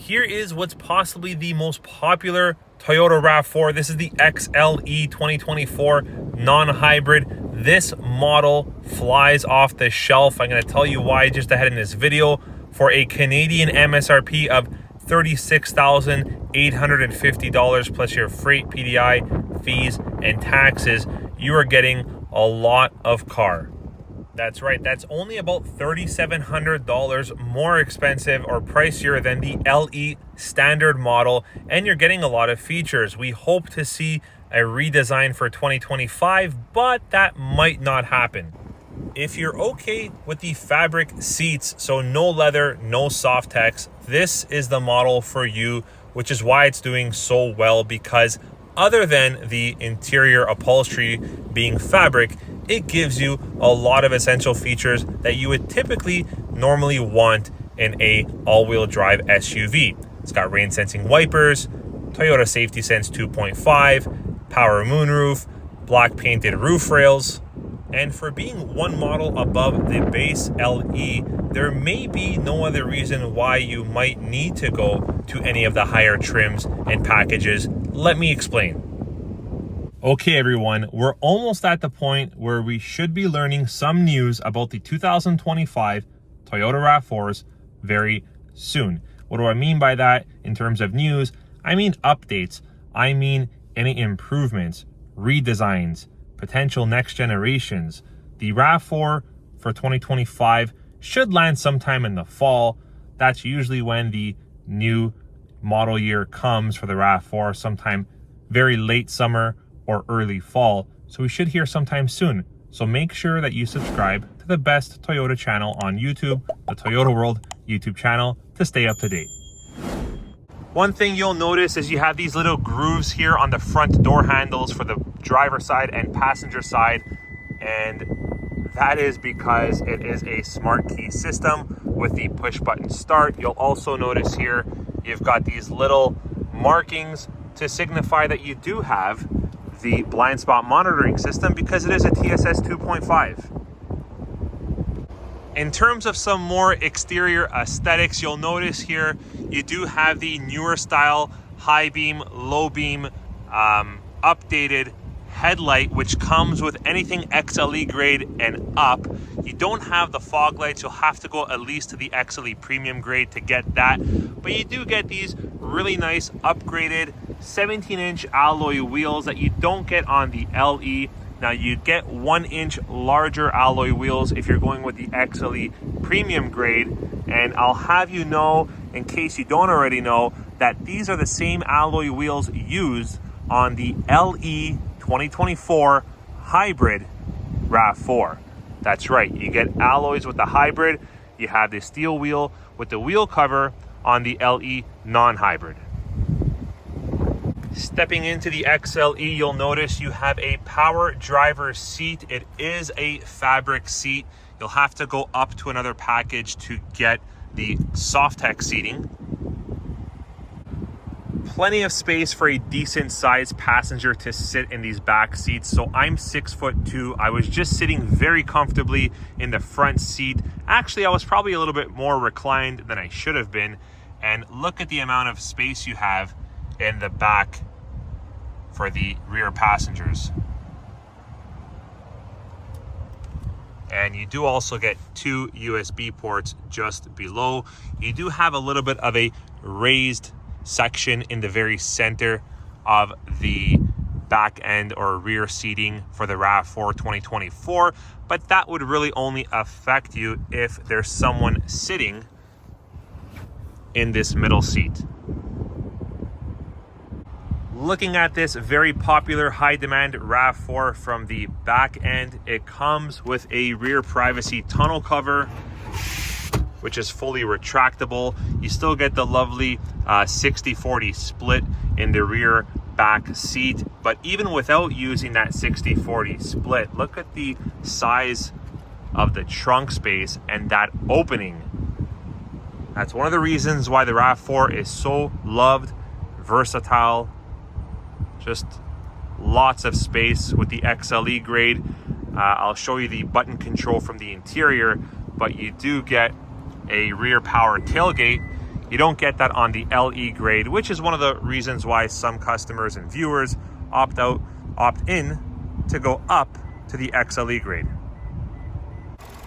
Here is what's possibly the most popular Toyota RAV4. This is the XLE 2024 non-hybrid. This model flies off the shelf. I'm going to tell you why just ahead in this video. For a Canadian MSRP of $36,850 plus your freight, PDI, fees, and taxes, you are getting a lot of car. That's right, that's only about $3,700 more expensive or pricier than the LE standard model, and you're getting a lot of features. We hope to see a redesign for 2025, but that might not happen. If you're okay with the fabric seats, so no leather, no Softex, this is the model for you, which is why it's doing so well, because other than the interior upholstery being fabric, it gives you a lot of essential features that you would typically normally want in a all-wheel drive SUV. It's got rain sensing wipers, Toyota Safety Sense 2.5, power moonroof, black painted roof rails, and for being one model above the base LE, there may be no other reason why you might need to go to any of the higher trims and packages. Let me explain. Okay, everyone, we're almost at the point where we should be learning some news about the 2025 Toyota RAV4s very soon. What do I mean by that in terms of news? I mean updates. I mean any improvements, redesigns, potential next generations. The RAV4 for 2025 should land sometime in the fall. That's usually when the new model year comes for the RAV4, sometime very late summer or early fall. So we should hear sometime soon. So make sure that you subscribe to the best Toyota channel on YouTube, the Toyota World YouTube channel, to stay up to date. One thing you'll notice is you have these little grooves here on the front door handles for the driver side and passenger side, and that is because it is a smart key system with the push button start. You'll also notice here you've got these little markings to signify that you do have the blind spot monitoring system because it is a TSS 2.5. In terms of some more exterior aesthetics, you'll notice here you do have the newer style high beam, low beam, updated headlight, which comes with anything XLE grade and up. You don't have the fog lights. You'll have to go at least to the XLE premium grade to get that, but you do get these really nice upgraded 17-inch alloy wheels that you don't get on the LE. Now you get 1-inch larger alloy wheels if you're going with the XLE premium grade, and I'll have you know, in case you don't already know, that these are the same alloy wheels used on the LE 2024 hybrid RAV4. That's right, you get alloys with the hybrid, you have the steel wheel with the wheel cover on the LE non-hybrid. Stepping into the XLE, you'll notice you have a power driver's seat. It is a fabric seat. You'll have to go up to another package to get the Softex seating. Plenty of space for a decent sized passenger to sit in these back seats. So I'm 6'2". I was just sitting very comfortably in the front seat. Actually, I was probably a little bit more reclined than I should have been. And look at the amount of space you have in the back for the rear passengers. And you do also get 2 USB ports just below. You do have a little bit of a raised section in the very center of the back end or rear seating for the RAV4 2024, but that would really only affect you if there's someone sitting in this middle seat. Looking at this very popular high demand RAV4 from the back end, it comes with a rear privacy tonneau cover, which is fully retractable. You still get the lovely 60-40 split in the rear back seat, but even without using that 60-40 split, look at the size of the trunk space and that opening. That's one of the reasons why the RAV4 is so loved, versatile, just lots of space with the XLE grade. I'll show you the button control from the interior, but you do get a rear power tailgate. You don't get that on the LE grade, which is one of the reasons why some customers and viewers opt in to go up to the XLE grade.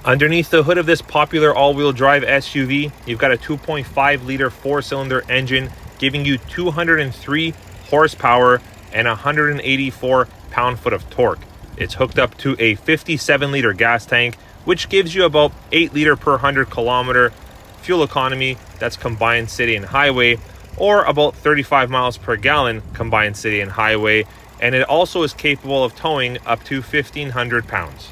Underneath the hood of this popular all-wheel drive SUV, you've got a 2.5 liter 4-cylinder engine giving you 203 horsepower and 184 pound-foot of torque. It's hooked up to a 57 liter gas tank, which gives you about 8 liter per 100 kilometer fuel economy. That's combined city and highway, or about 35 miles per gallon combined city and highway. And it also is capable of towing up to 1,500 pounds.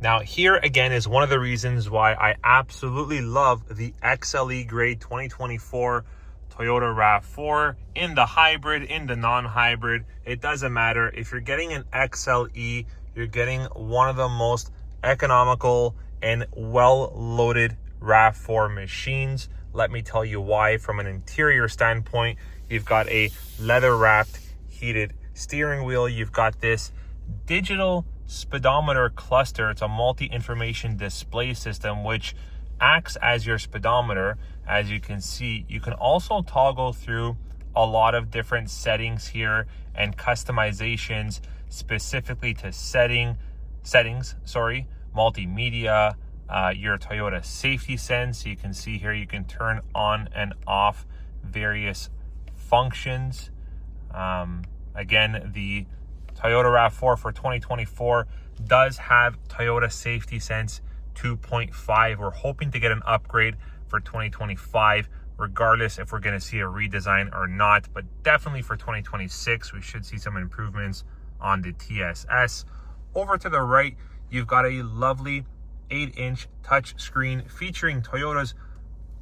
Now, here again is one of the reasons why I absolutely love the XLE grade 2024 Toyota RAV4 in the hybrid, in the non-hybrid. It doesn't matter. If you're getting an XLE, you're getting one of the most economical and well-loaded RAV4 machines. Let me tell you why. From an interior standpoint, you've got a leather-wrapped heated steering wheel. You've got this digital speedometer cluster. It's a multi-information display system which acts as your speedometer. As you can see, you can also toggle through a lot of different settings here and customizations specifically to settings, multimedia, your Toyota safety sense. You can see here you can turn on and off various functions. Again, the Toyota RAV4 for 2024 does have Toyota Safety Sense 2.5. We're hoping to get an upgrade for 2025, regardless if we're going to see a redesign or not. But definitely for 2026, we should see some improvements on the TSS. Over to the right, you've got a lovely 8-inch touch screen featuring Toyota's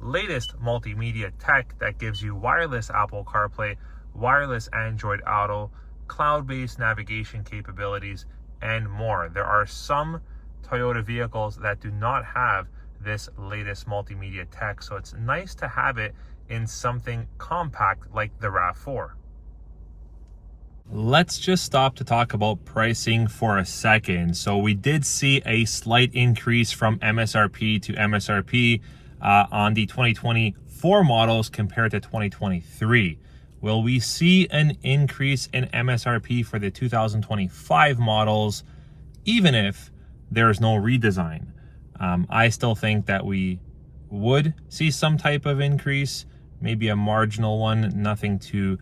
latest multimedia tech that gives you wireless Apple CarPlay, wireless Android Auto, cloud-based navigation capabilities, and more. There are some Toyota vehicles that do not have this latest multimedia tech, so it's nice to have it in something compact like the RAV4. Let's just stop to talk about pricing for a second. So we did see a slight increase from MSRP to MSRP on the 2024 models compared to 2023. Will we see an increase in MSRP for the 2025 models, even if there's no redesign? I still think that we would see some type of increase, maybe a marginal one, nothing too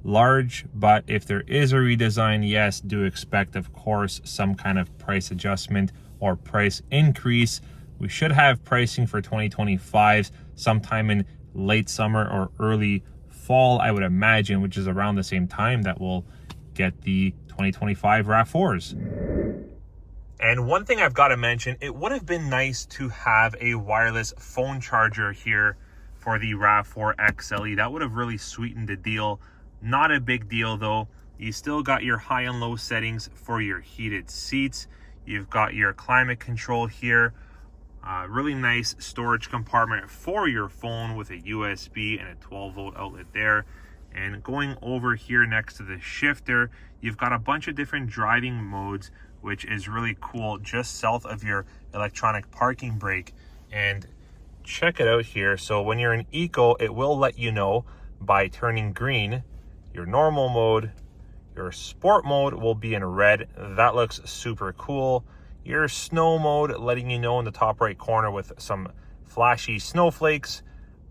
large. But if there is a redesign, yes, do expect, of course, some kind of price adjustment or price increase. We should have pricing for 2025 sometime in late summer or early fall, I would imagine, which is around the same time that we'll get the 2025 RAV4s. And one thing I've got to mention, it would have been nice to have a wireless phone charger here for the RAV4 XLE. That would have really sweetened the deal. Not a big deal though. You still got your high and low settings for your heated seats. You've got your climate control here. Really nice storage compartment for your phone with a USB and a 12-volt outlet there. And going over here next to the shifter, you've got a bunch of different driving modes, which is really cool, just south of your electronic parking brake. And check it out here. So when you're in eco, it will let you know by turning green your normal mode. Your sport mode will be in red. That looks super cool. Your snow mode letting you know in the top right corner with some flashy snowflakes,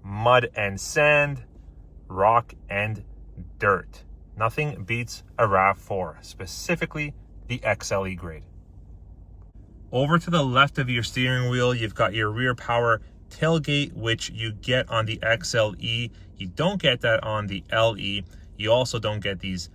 mud and sand, rock and dirt. Nothing beats a RAV4, specifically the XLE grade. Over to the left of your steering wheel, you've got your rear power tailgate, which you get on the XLE. You don't get that on the LE. You also don't get these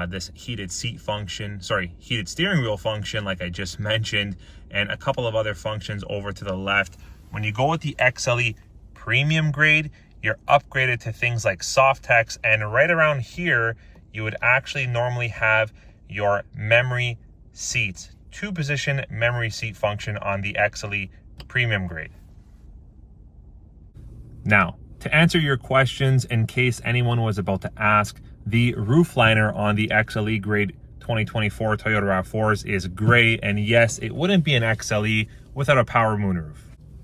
this heated steering wheel function like I just mentioned, and a couple of other functions over to the left. When you go with the XLE premium grade, you're upgraded to things like soft text, and right around here you would actually normally have your memory seats, 2-position memory seat function on the XLE premium grade. Now, to answer your questions, in case anyone was about to ask, the roof liner on the XLE grade 2024 Toyota RAV4s is gray, and yes, it wouldn't be an XLE without a power moonroof.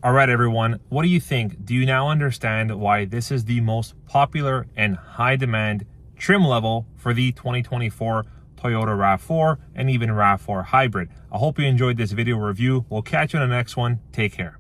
All right, everyone, what do you think? Do you now understand why this is the most popular and high demand trim level for the 2024 Toyota RAV4 and even RAV4 Hybrid? I hope you enjoyed this video review. We'll catch you in the next one. Take care.